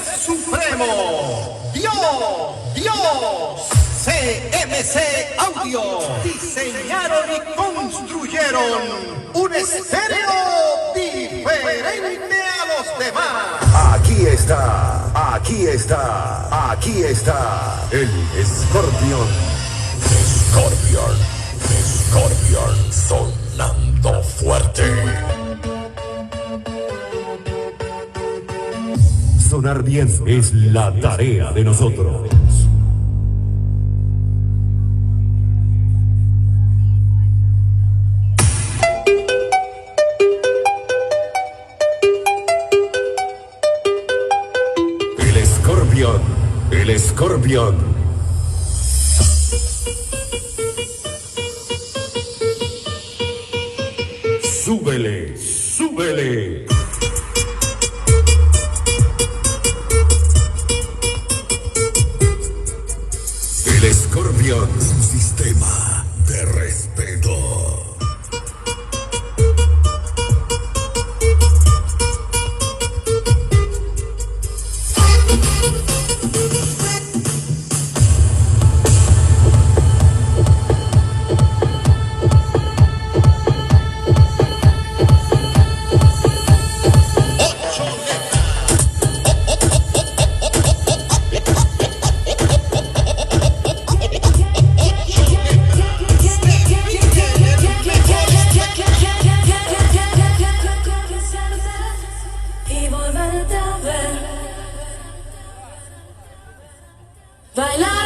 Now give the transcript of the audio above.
supremo. Dios. CMC Audio. Diseñaron y construyeron un estéreo diferente a los demás. Aquí está el Scorpion. Scorpion sonando fuerte. Sonar bien es la tarea de nosotros. El Scorpion. Súbele. El Scorpion, un sistema de respeto. Baila